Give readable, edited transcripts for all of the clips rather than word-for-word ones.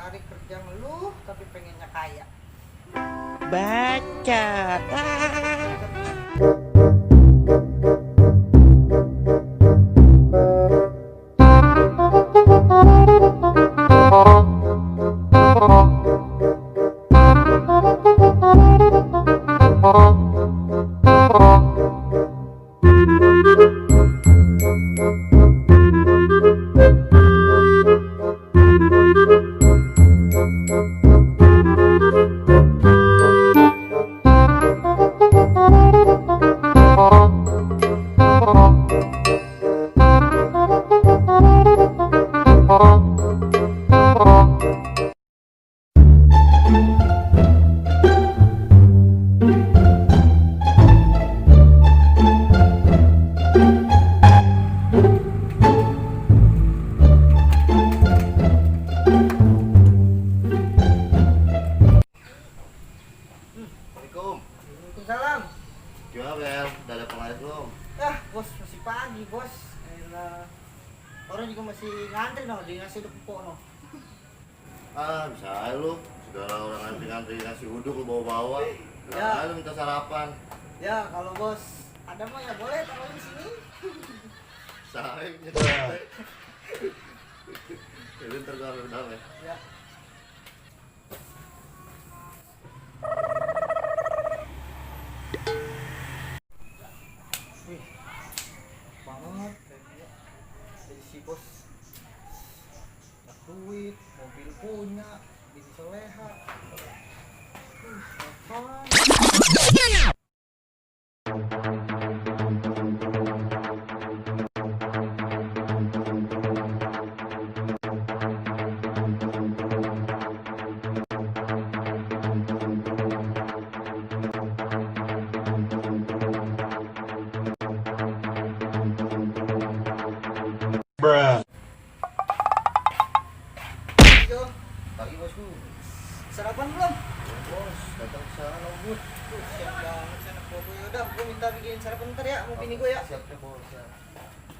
hari kerja ngeluh tapi pengennya kaya. Bacot. Assalamualaikum. Waalaikumsalam. Gimana Bel? Udah ada penglaris belum? Bos masih pagi bos. Orang juga masih ngantri no di nasi uduk empok no. Bisa aja lu. Segala orang ngantri-ngantri nasi uduk lu bawa-bawa. Ya. Lu minta sarapan. Ya kalau bos ada mah ya boleh taruh di sini. Saya punya sate. Jadi ntar gua ambil bentar ya. Ya. Wih, banget jadi si bos tak duit, mobil punya, bini soleha. Apaan? Bruh. Yo, Pagi bosku. sarapan belum? Bos, datang ke sana bud. Siap banget sih anak gue. Yaudah, gue minta bikin sarapan ntar ya, mau bini gue ya. Siap ya bos. Ya.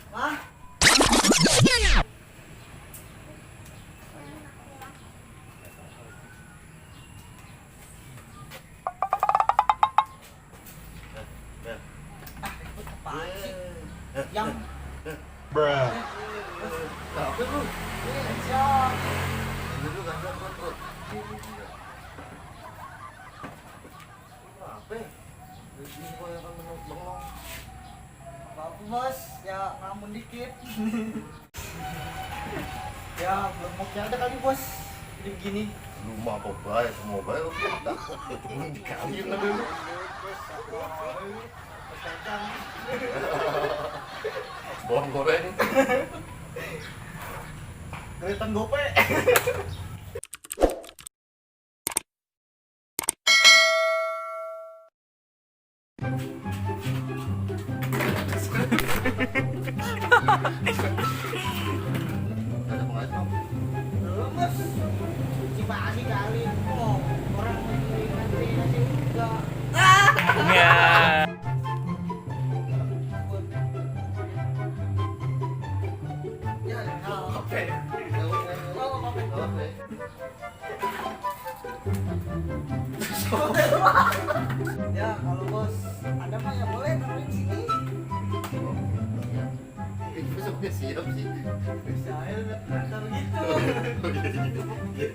Mah? Bel. Apaan sih? Yang Bruh. Apa lu? siap. Ini dulu kan bud. Apa? Ini gua yang akan bengong. Apa bos? Ya ngambun dikit. Ya belum mau ada kali bos. Jadi begini. Lu mah apa baik, semua baik lu kita. Cuma dikawin lah dulu. Kacang. Bawang goreng. Keritan gope. Ada penglaris belum? Belum bos. Cuci pagi kali. Oh, orang ngantri nasi juga. Ya. Ya, Oke. ya kalau bos ada mah ya boleh taruh di sini. Itu sebenarnya siap sih. Saya taruh gitu. Iya.